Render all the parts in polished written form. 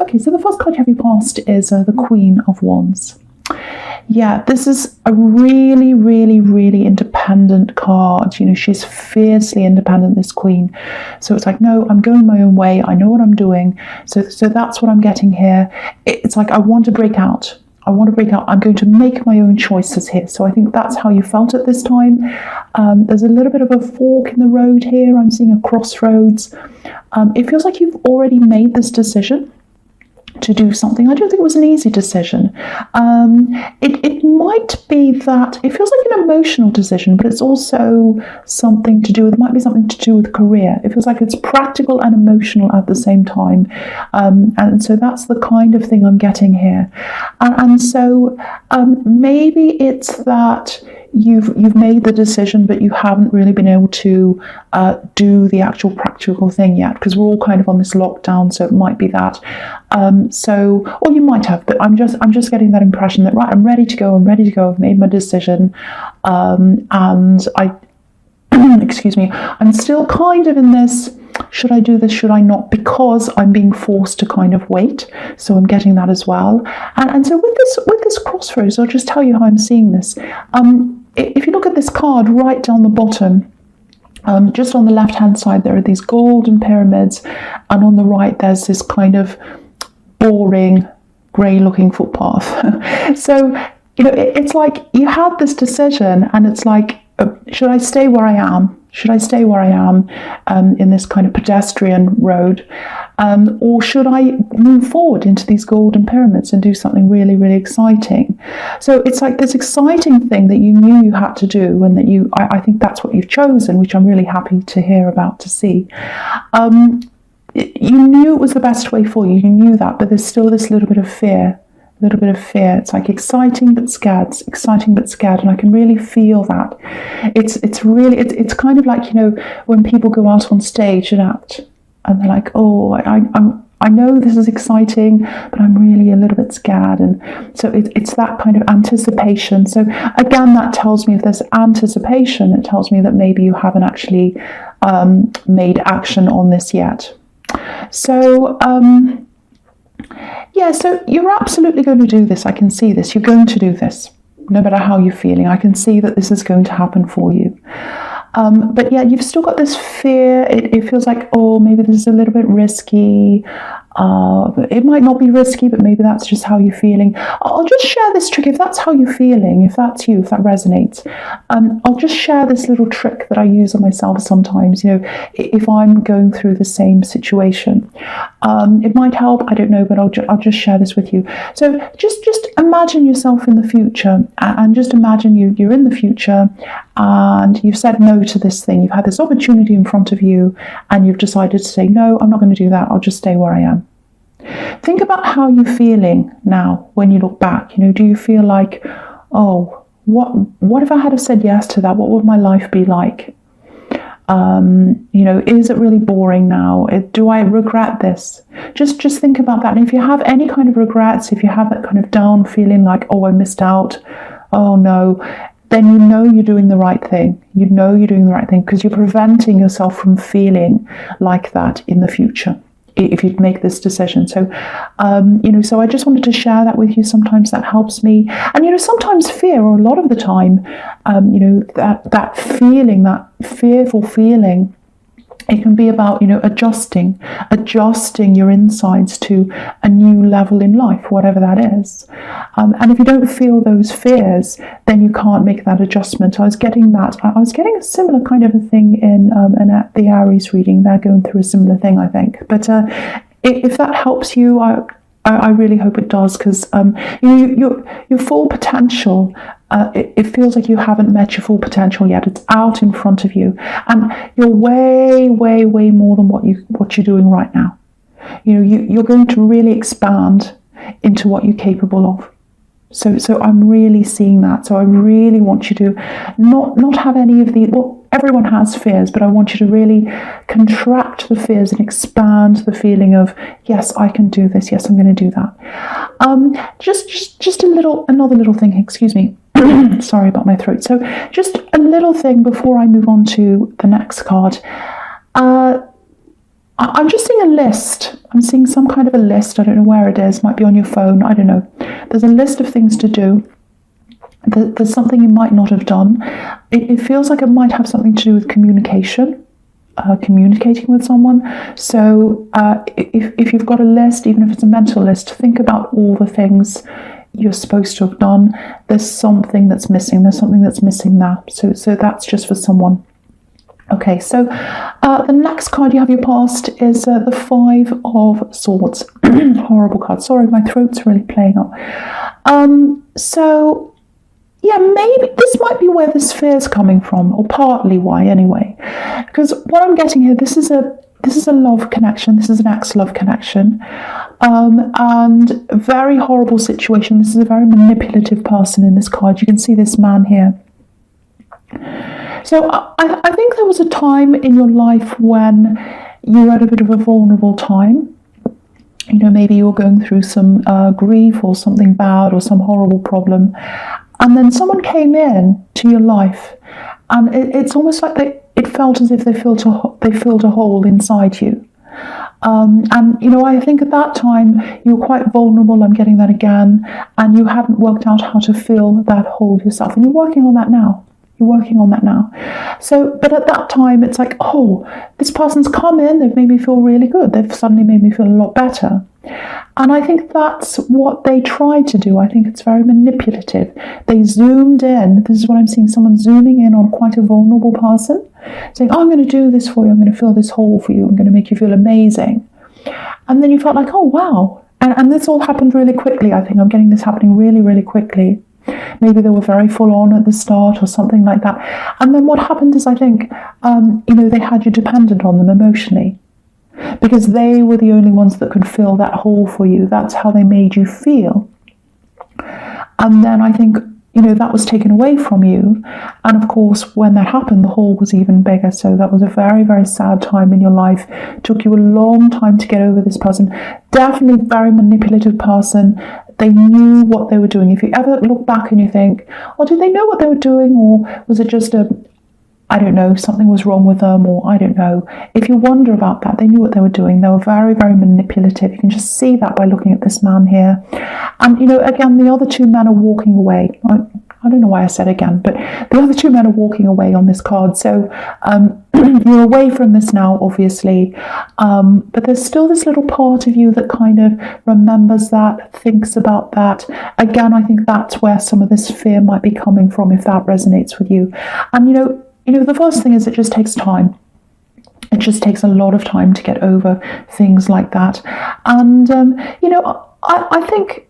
Okay, so the first card you have your past is the Queen of Wands. Yeah, this is a really, really, really independent card. You know, she's fiercely independent, this queen. So it's like, no, I'm going my own way. I know what I'm doing. So that's what I'm getting here. It's like, I want to break out. I want to break out. I'm going to make my own choices here. So I think that's how you felt at this time. There's a little bit of a fork in the road here. I'm seeing a crossroads. It feels like you've already made this decision to do something. I don't think it was an easy decision. It might be that it feels like an emotional decision, but it's also something to do with, might be something to do with career. It feels like it's practical and emotional at the same time. And so that's the kind of thing I'm getting here. And so maybe it's that you've made the decision, but you haven't really been able to do the actual practical thing yet, because we're all kind of on this lockdown. So it might be that. Or you might have, but I'm just getting that impression that, right, I'm ready to go. I've made my decision, and I, excuse me, I'm still kind of in this. Should I do this? Should I not? Because I'm being forced to kind of wait. So I'm getting that as well. And so with this crossroads, I'll just tell you how I'm seeing this. If you look at this card right down the bottom, just on the left-hand side, there are these golden pyramids, and on the right, there's this kind of boring, grey-looking footpath. So, you know, it's like you had this decision, and it's like, should I stay where I am? Should I stay where I am in this kind of pedestrian road? Or should I move forward into these golden pyramids and do something really, really exciting? So it's like this exciting thing that you knew you had to do, and that I think that's what you've chosen, which I'm really happy to hear about, to see. You knew it was the best way for you. You knew that, but there's still this little bit of fear. It's like exciting but scared, and I can really feel that. It's kind of like, you know, when people go out on stage and act, and they're like, oh, I know this is exciting, but I'm really a little bit scared. And so it's that kind of anticipation. So again, that tells me, if there's anticipation, it tells me that maybe you haven't actually made action on this yet. So yeah, so you're absolutely going to do this. I can see this. You're going to do this, no matter how you're feeling. I can see that this is going to happen for you. But yeah, you've still got this fear. It feels like, oh, maybe this is a little bit risky. It might not be risky, but maybe that's just how you're feeling. I'll just share this trick. If that's how you're feeling, if that's you, if that resonates, I'll just share this little trick that I use on myself sometimes, you know, if I'm going through the same situation. It might help, I don't know, but I'll just share this with you. So just imagine yourself in the future, and just imagine you're in the future, and you've said no to this thing. You've had this opportunity in front of you, and you've decided to say, no, I'm not going to do that. I'll just stay where I am. Think about how you're feeling now when you look back. You know, do you feel like, oh, what if I had have said yes to that? What would my life be like? You know, is it really boring now? Do I regret this? Just think about that. And if you have any kind of regrets, if you have that kind of down feeling like, oh, I missed out, oh no, then you know you're doing the right thing. You know you're doing the right thing, because you're preventing yourself from feeling like that in the future, if you'd make this decision. So, you know, so I just wanted to share that with you. Sometimes that helps me. And, you know, sometimes fear, or a lot of the time, you know, that feeling, that fearful feeling, it can be about, you know, adjusting your insides to a new level in life, whatever that is. And if you don't feel those fears, then you can't make that adjustment. I was getting a similar kind of a thing in the Aries reading. They're going through a similar thing, I think. But if that helps you, I really hope it does, because your full potential, it feels like you haven't met your full potential yet. It's out in front of you, and you're way, way, way more than what you're doing right now. You know, you're going to really expand into what you're capable of. So I'm really seeing that. So I really want you to not have any of the, well, everyone has fears, but I want you to really contract the fears and expand the feeling of, yes, I can do this. Yes, I'm going to do that. Just another little thing, excuse me. Sorry about my throat. So just a little thing before I move on to the next card. I'm just seeing a list. I'm seeing some kind of a list. I don't know where it is. Might be on your phone. I don't know. There's a list of things to do. There's something you might not have done. It feels like it might have something to do with communication, communicating with someone. So if you've got a list, even if it's a mental list, think about all the things you're supposed to have done. There's something that's missing. There's something that's missing there. So that's just for someone. Okay, so the next card you have your past is the Five of Swords. Horrible card. Sorry, my throat's really playing up. So yeah, maybe this might be where this fear is coming from, or partly why anyway. Because what I'm getting here, this is a love connection. This is an ex-love connection, and a very horrible situation. This is a very manipulative person in this card. You can see this man here. So I think there was a time in your life when you were at a bit of a vulnerable time. You know, maybe you were going through some grief or something bad or some horrible problem. And then someone came in to your life, and it's almost like it felt as if they filled a hole inside you. And, you know, I think at that time you were quite vulnerable. I'm getting that again. And you hadn't worked out how to fill that hole yourself. And you're working on that now. So, but at that time, it's like, oh, this person's come in, they've made me feel really good. They've suddenly made me feel a lot better. And I think that's what they tried to do. I think it's very manipulative. They zoomed in. This is what I'm seeing, someone zooming in on quite a vulnerable person, saying, oh, I'm going to do this for you. I'm going to fill this hole for you. I'm going to make you feel amazing. And then you felt like, oh, wow. And this all happened really quickly. I think I'm getting this happening really, really quickly. Maybe they were very full on at the start or something like that. And then what happened is, I think, you know, they had you dependent on them emotionally, because they were the only ones that could fill that hole for you. That's how they made you feel. And then I think, you know, that was taken away from you. And of course, when that happened, the hole was even bigger. So that was a very, very sad time in your life. It took you a long time to get over this person. Definitely very manipulative person. They knew what they were doing. If you ever look back and you think, oh, did they know what they were doing? Or was it just I don't know, something was wrong with them, or I don't know. If you wonder about that, they knew what they were doing. They were very, very manipulative. You can just see that by looking at this man here. And, you know, again, the other two men are walking away. I don't know why I said again, but the other two men are walking away on this card. So you're away from this now, obviously. But there's still this little part of you that kind of remembers that, thinks about that. Again, I think that's where some of this fear might be coming from, if that resonates with you. And, you know, the first thing is it just takes time. It just takes a lot of time to get over things like that. And, you know, I think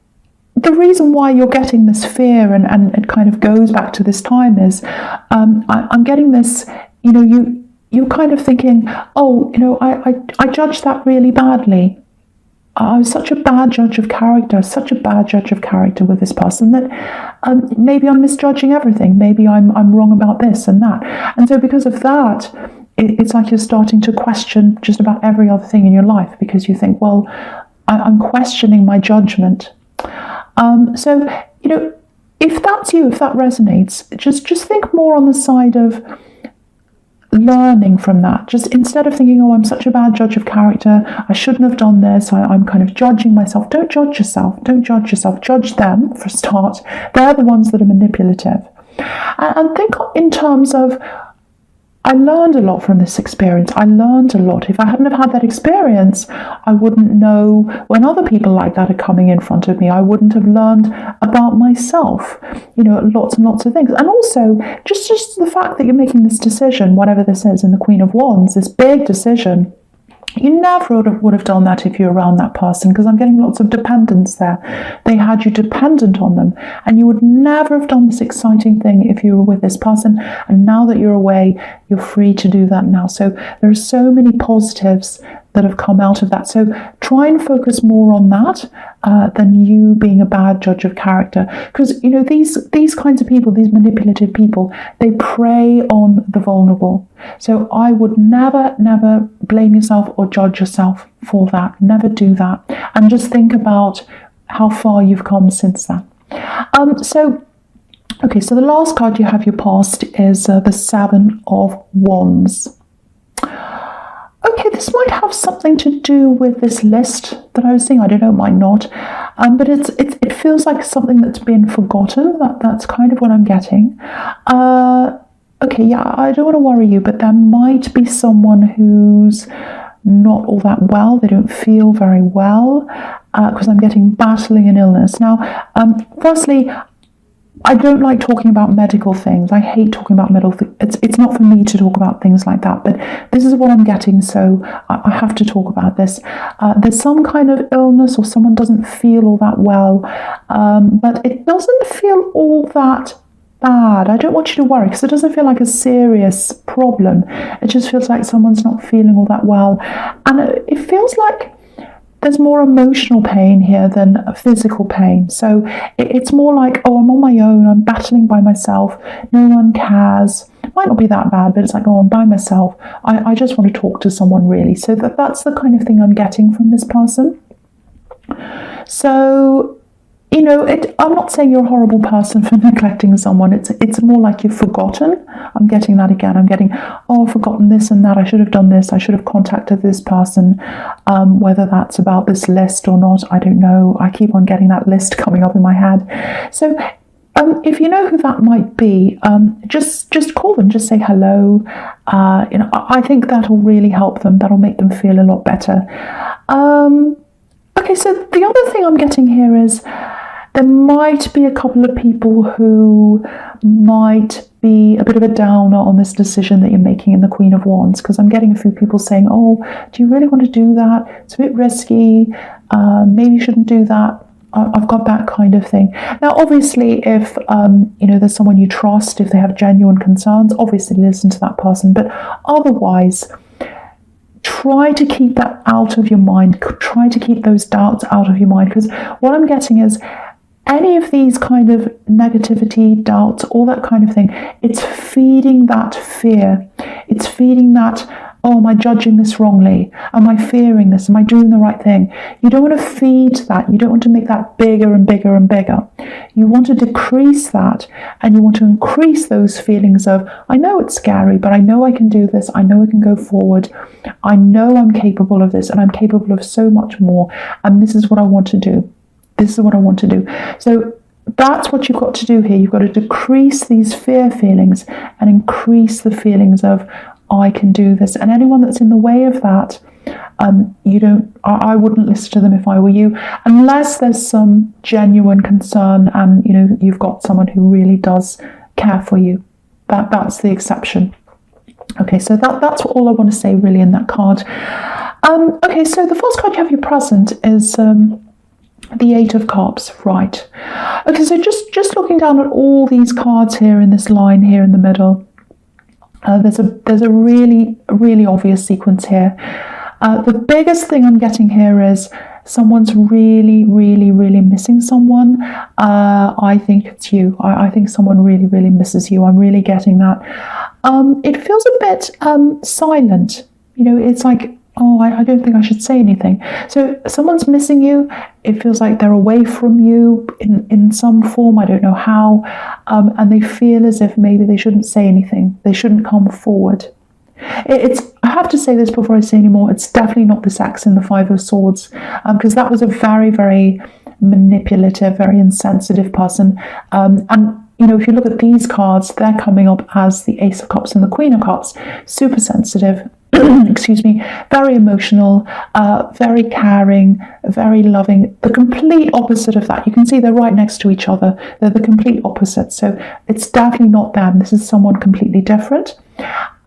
the reason why you're getting this fear, and it kind of goes back to this time, is I'm getting this, you know, you're kind of thinking, oh, you know, I judged that really badly. I was such a bad judge of character, with this person, that maybe I'm misjudging everything. Maybe I'm wrong about this and that. And so because of that, it's like you're starting to question just about every other thing in your life, because you think, well, I'm questioning my judgment. So, you know, if that's you, if that resonates, just think more on the side of learning from that. Just instead of thinking, oh, I'm such a bad judge of character, I shouldn't have done this, I'm kind of judging myself. Don't judge yourself. Judge them for a start. They're the ones that are manipulative. And think in terms of, I learned a lot from this experience. I learned a lot. If I hadn't have had that experience, I wouldn't know when other people like that are coming in front of me. I wouldn't have learned about myself, you know, lots and lots of things. And also, just the fact that you're making this decision, whatever this is, in the Queen of Wands, this big decision, you never would have done that if you're around that person, because I'm getting lots of dependence there. They had you dependent on them, and you would never have done this exciting thing if you were with this person. And now that you're away, you're free to do that now. So there are so many positives that have come out of that. So try and focus more on that than you being a bad judge of character. Because, you know, these kinds of people, these manipulative people, they prey on the vulnerable. So I would never blame yourself or judge yourself for that. Never do that. And just think about how far you've come since then. Okay, so the last card you have your past is the Seven of Wands. Okay, this might have something to do with this list that I was seeing. I don't know, it might not. But it feels like something that's been forgotten. That's kind of what I'm getting. Okay, yeah, I don't want to worry you, but there might be someone who's not all that well. They don't feel very well, because I'm getting battling an illness. Now, firstly, I don't like talking about medical things. I hate talking about medical things. It's not for me to talk about things like that, but this is what I'm getting, so I have to talk about this. There's some kind of illness, or someone doesn't feel all that well, but it doesn't feel all that bad. I don't want you to worry, because it doesn't feel like a serious problem. It just feels like someone's not feeling all that well, and it feels like there's more emotional pain here than physical pain. So it's more like, oh, I'm on my own, I'm battling by myself, no one cares. It might not be that bad, but it's like, oh, I'm by myself. I just want to talk to someone, really. So that's the kind of thing I'm getting from this person. So, you know, I'm not saying you're a horrible person for neglecting someone. It's more like you've forgotten. I'm getting that again. I'm getting, oh, I've forgotten this and that. I should have done this. I should have contacted this person. Whether that's about this list or not, I don't know. I keep on getting that list coming up in my head. So if you know who that might be, just call them. Just say hello. You know, I think that'll really help them. That'll make them feel a lot better. Okay, so the other thing I'm getting here is there might be a couple of people who might be a bit of a downer on this decision that you're making in the Queen of Wands, because I'm getting a few people saying, oh, do you really want to do that? It's a bit risky. Maybe you shouldn't do that. I've got that kind of thing. Now, obviously, if you know, there's someone you trust, if they have genuine concerns, obviously listen to that person. But otherwise, try to keep that out of your mind. Try to keep those doubts out of your mind, because what I'm getting is any of these kind of negativity, doubts, all that kind of thing, it's feeding that fear. It's feeding that, oh, am I judging this wrongly? Am I fearing this? Am I doing the right thing? You don't want to feed that. You don't want to make that bigger and bigger and bigger. You want to decrease that, and you want to increase those feelings of, I know it's scary, but I know I can do this. I know I can go forward. I know I'm capable of this, and I'm capable of so much more. And this is what I want to do. This is what I want to do. So that's what you've got to do here. You've got to decrease these fear feelings and increase the feelings of, I can do this. And anyone that's in the way of that, I wouldn't listen to them if I were you, unless there's some genuine concern and, you know, you've got someone who really does care for you. That's the exception. Okay, so that's all I want to say really in that card. Okay, so the first card you have your present is the Eight of Cups, right? Okay, so just looking down at all these cards here in this line here in the middle, there's a really obvious sequence here. The biggest thing I'm getting here is someone's really missing someone. I think it's you. I think someone really misses you. I'm really getting that. It feels a bit silent. You know, it's like, oh, I don't think I should say anything. So someone's missing you. It feels like they're away from you in some form. I don't know how. And they feel as if maybe they shouldn't say anything. They shouldn't come forward. I have to say this before I say any more. It's definitely not the sex in the Five of Swords, because that was a very manipulative, very insensitive person. And you know, if you look at these cards, they're coming up as the Ace of Cups and the Queen of Cups. Super sensitive. Excuse me, very emotional, very caring, very loving. The complete opposite of that. You can see they're right next to each other. They're the complete opposite. So it's definitely not them. This is someone completely different.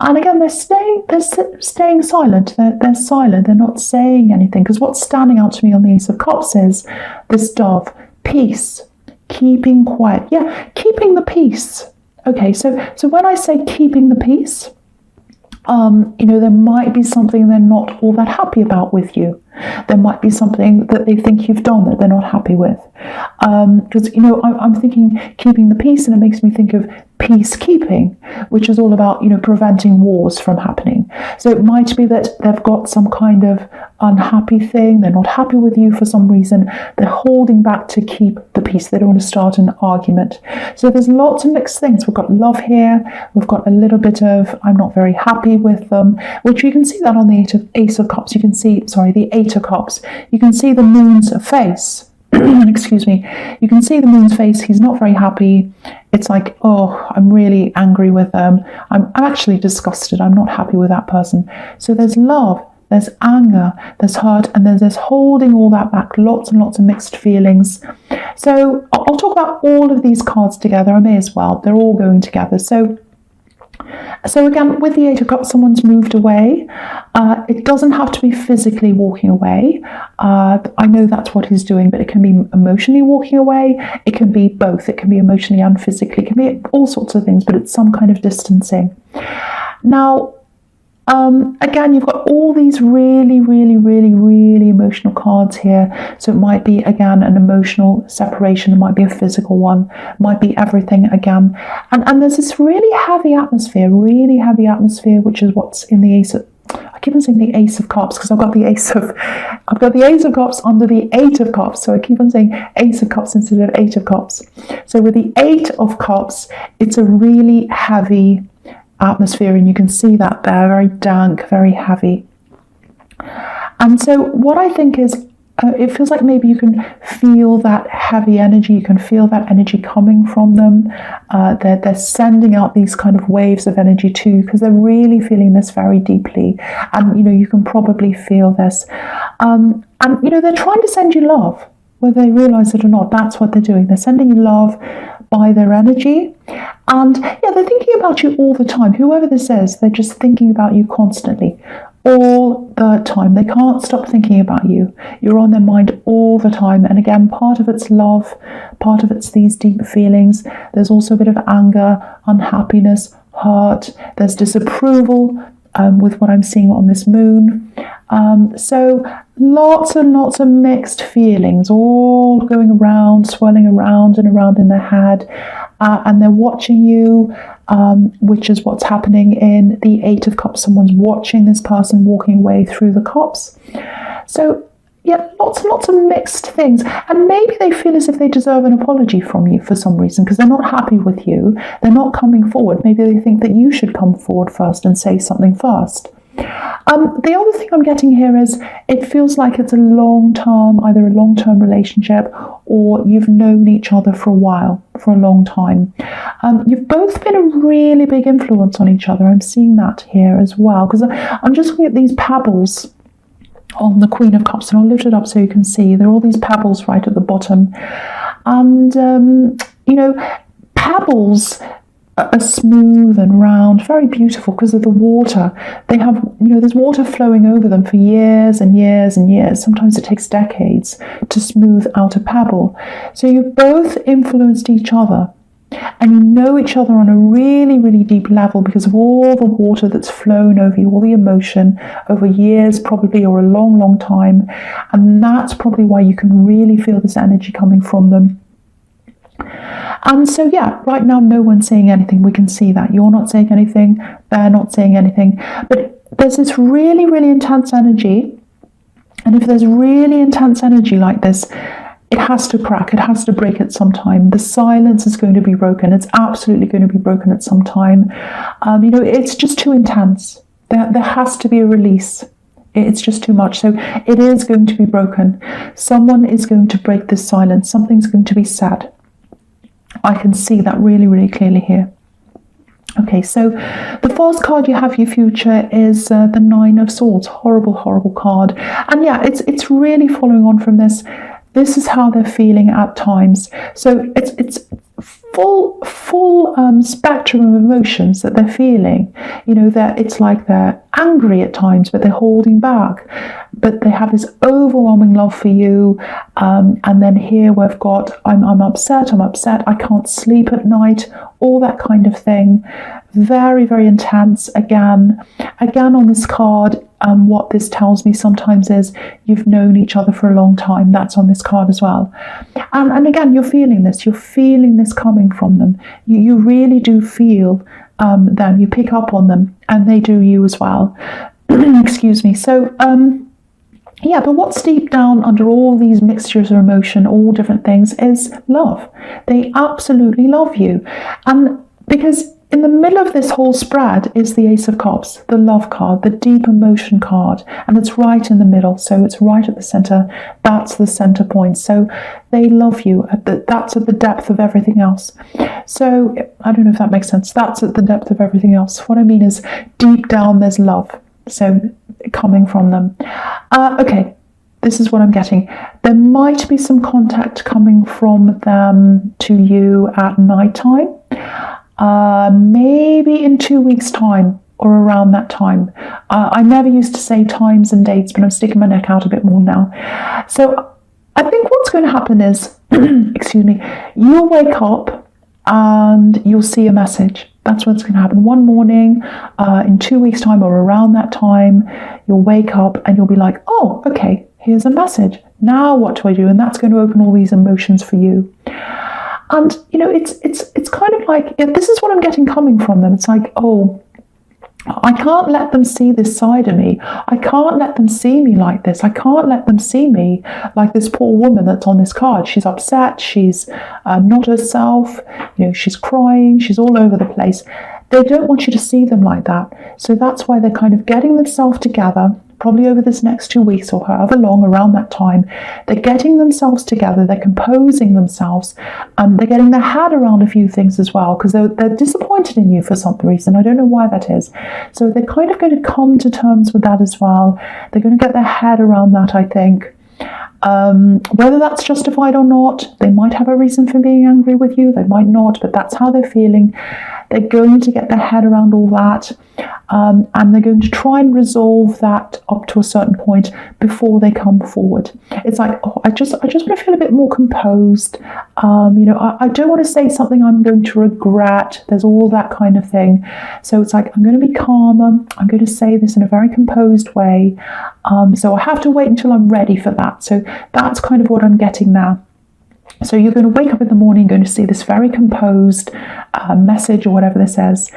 And again, they're staying silent. They're silent. They're not saying anything. Because what's standing out to me on the Ace of Cups is this dove, peace, keeping quiet. Yeah, keeping the peace. Okay, so when I say keeping the peace, you know, there might be something they're not all that happy about with you. There might be something that they think you've done that they're not happy with. Because, I'm thinking keeping the peace, and it makes me think of peacekeeping, which is all about, preventing wars from happening. So it might be that they've got some kind of unhappy thing. They're not happy with you for some reason. They're holding back to keep the peace. They don't want to start an argument. So there's lots of mixed things. We've got love here. We've got a little bit of I'm not very happy with them, which you can see that on the Ace of Cups. You can see, the Eight of Cups. You can see the Moon's face. Excuse me. You can see the Moon's face. He's not very happy. It's like, oh, I'm really angry with them. I'm actually disgusted. I'm not happy with that person. So there's love, there's anger, there's hurt, and then there's holding all that back. Lots and lots of mixed feelings. So I'll talk about all of these cards together. I may as well. They're all going together. So again, with the Eight of Cups, someone's moved away. It doesn't have to be physically walking away. I know that's what he's doing, but it can be emotionally walking away. It can be both. It can be emotionally and physically. It can be all sorts of things, but it's some kind of distancing. Now, again, you've got all these really, really, really, really emotional cards here. So it might be, again, an emotional separation. It might be a physical one. It might be everything again. And there's this really heavy atmosphere, which is what's in the Ace of... I keep on saying the Ace of Cups because I've got the Ace of Cups under the Eight of Cups. So I keep on saying Ace of Cups instead of Eight of Cups. So with the Eight of Cups, it's a really heavy atmosphere, and you can see that there, very dank, very heavy. And so what I think is, it feels like maybe you can feel that heavy energy. You can feel that energy coming from them. They're sending out these kind of waves of energy too, because they're really feeling this very deeply. And, you can probably feel this. And, they're trying to send you love, whether they realize it or not. That's what they're doing. They're sending you love by their energy. And they're thinking about you all the time. Whoever this is, they're just thinking about you constantly, all the time. They can't stop thinking about you. You're on their mind all the time. And again, part of it's love, part of it's these deep feelings. There's also a bit of anger, unhappiness, hurt. There's disapproval with what I'm seeing on this moon. So lots and lots of mixed feelings, all going around, swirling around and around in their head. And they're watching you, which is what's happening in the Eight of Cups. Someone's watching this person walking away through the cups. So, lots and lots of mixed things. And maybe they feel as if they deserve an apology from you for some reason, because they're not happy with you. They're not coming forward. Maybe they think that you should come forward first and say something first. The other thing I'm getting here is it feels like it's either a long-term relationship, or you've known each other for a while, for a long time. You've both been a really big influence on each other. I'm seeing that here as well, because I'm just looking at these pebbles on the Queen of Cups, and I'll lift it up so you can see. There are all these pebbles right at the bottom. And, pebbles are smooth and round, very beautiful because of the water. They have, there's water flowing over them for years and years and years. Sometimes it takes decades to smooth out a pebble. So you've both influenced each other, and you know each other on a really, really deep level because of all the water that's flown over you, all the emotion over years probably, or a long, long time. And that's probably why you can really feel this energy coming from them. And so, right now, no one's saying anything. We can see that. You're not saying anything. They're not saying anything. But there's this really, really intense energy. And if there's really intense energy like this, it has to crack. It has to break at some time. The silence is going to be broken. It's absolutely going to be broken at some time. It's just too intense. There has to be a release. It's just too much. So it is going to be broken. Someone is going to break this silence. Something's going to be said. I can see that really, really clearly here. Okay, so the first card you have for your future is the Nine of Swords. Horrible, horrible card. And it's really following on from this. This is how they're feeling at times. So it's full spectrum of emotions that they're feeling. That it's like they're angry at times, but they're holding back. But they have this overwhelming love for you. And then here we've got, I'm upset, I can't sleep at night, all that kind of thing. Very, very intense. Again on this card, what this tells me sometimes is you've known each other for a long time. That's on this card as well. And again, you're feeling this coming from them. You really do feel them. You pick up on them, and they do you as well. Excuse me. So, yeah, but what's deep down under all these mixtures of emotion, all different things, is love. They absolutely love you. And because in the middle of this whole spread is the Ace of Cups, the love card, the deep emotion card, and it's right in the middle, so it's right at the center. That's the center point. So they love you. That's at the depth of everything else. So I don't know if that makes sense. That's at the depth of everything else. What I mean is deep down there's love. So coming from them. Okay, this is what I'm getting. There might be some contact coming from them to you at night time. Maybe in 2 weeks' time or around that time. I never used to say times and dates, but I'm sticking my neck out a bit more now. So I think what's going to happen is, excuse me, you'll wake up and you'll see a message. That's what's going to happen. One morning, in 2 weeks' time or around that time, you'll wake up and you'll be like, oh, okay, here's a message. Now what do I do? And that's going to open all these emotions for you. And, you know, it's kind of like, yeah, this is what I'm getting coming from them. It's like, oh, I can't let them see this side of me. I can't let them see me like this. I can't let them see me like this poor woman that's on this card. She's upset. She's not herself. You know, she's crying. She's all over the place. They don't want you to see them like that. So that's why they're kind of getting themselves together, probably over this next 2 weeks or however long around that time. They're getting themselves together, they're composing themselves, and they're getting their head around a few things as well, because they're disappointed in you for some reason. I don't know why that is. So they're kind of going to come to terms with that as well. They're going to get their head around that, I think. Whether that's justified or not, they might have a reason for being angry with you, they might not, but that's how they're feeling. They're going to get their head around all that, and they're going to try and resolve that up to a certain point before they come forward. It's like, oh, I just want to feel a bit more composed. You know, I don't want to say something I'm going to regret. There's all that kind of thing. So it's like, I'm going to be calmer. I'm going to say this in a very composed way. So I have to wait until I'm ready for that. So that's kind of what I'm getting now. So you're going to wake up in the morning, going to see this very composed message or whatever this is.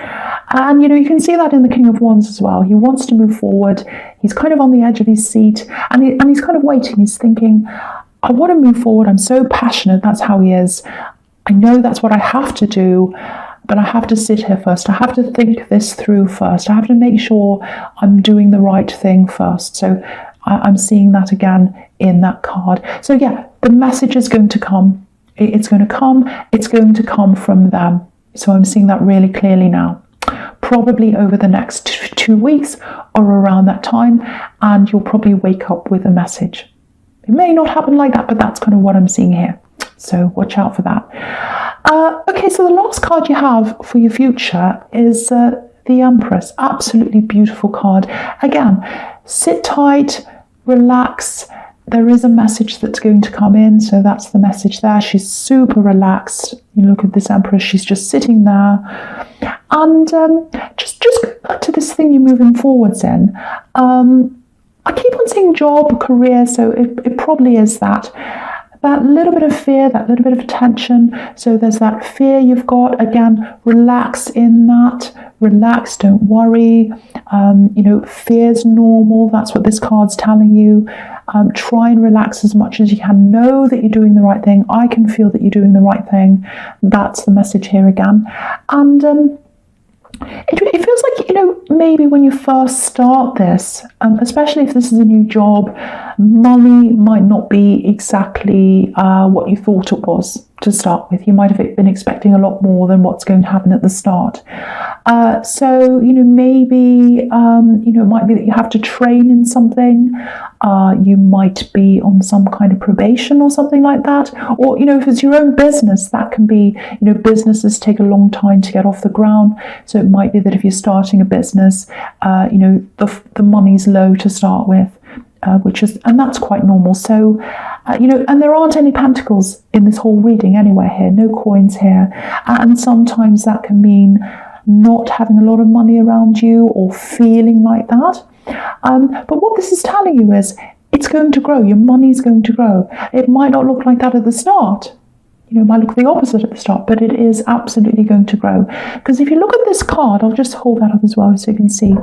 And, you know, you can see that in the King of Wands as well. He wants to move forward. He's kind of on the edge of his seat, and he's kind of waiting. He's thinking, I want to move forward. I'm so passionate. That's how he is. I know that's what I have to do, but I have to sit here first. I have to think this through first. I have to make sure I'm doing the right thing first. So I'm seeing that again in that card. So yeah, the message is going to come. It's going to come. It's going to come from them. So I'm seeing that really clearly now. Probably over the next 2 weeks or around that time, and you'll probably wake up with a message. It may not happen like that, but that's kind of what I'm seeing here. So watch out for that. Okay, so the last card you have for your future is the Empress. Absolutely beautiful card. Again, sit tight, relax. There is a message that's going to come in, so that's the message there. She's super relaxed. You look at this Empress, she's just sitting there. And just go back to this thing you're moving forwards in. I keep on saying job, career, so it probably is that. That little bit of fear, that little bit of tension. So there's that fear you've got. Again, relax in that. Relax, don't worry. You know, fear's normal. That's what this card's telling you. Try and relax as much as you can. Know that you're doing the right thing. I can feel that you're doing the right thing. That's the message here again. And it feels like, you know, maybe when you first start this, especially if this is a new job, money might not be exactly what you thought it was. to start with. You might have been expecting a lot more than what's going to happen at the start. So, maybe, it might be that you have to train in something. You might be on some kind of probation or something like that. Or, if it's your own business, that can be, businesses take a long time to get off the ground. So it might be that if you're starting a business, the money's low to start with. And that's quite normal. So, and there aren't any pentacles in this whole reading anywhere here, no coins here. And sometimes that can mean not having a lot of money around you or feeling like that. But what this is telling you is it's going to grow. Your money's going to grow. It might not look like that at the start. It might look the opposite at the start, but it is absolutely going to grow. Because if you look at this card, I'll just hold that up as well so you can see.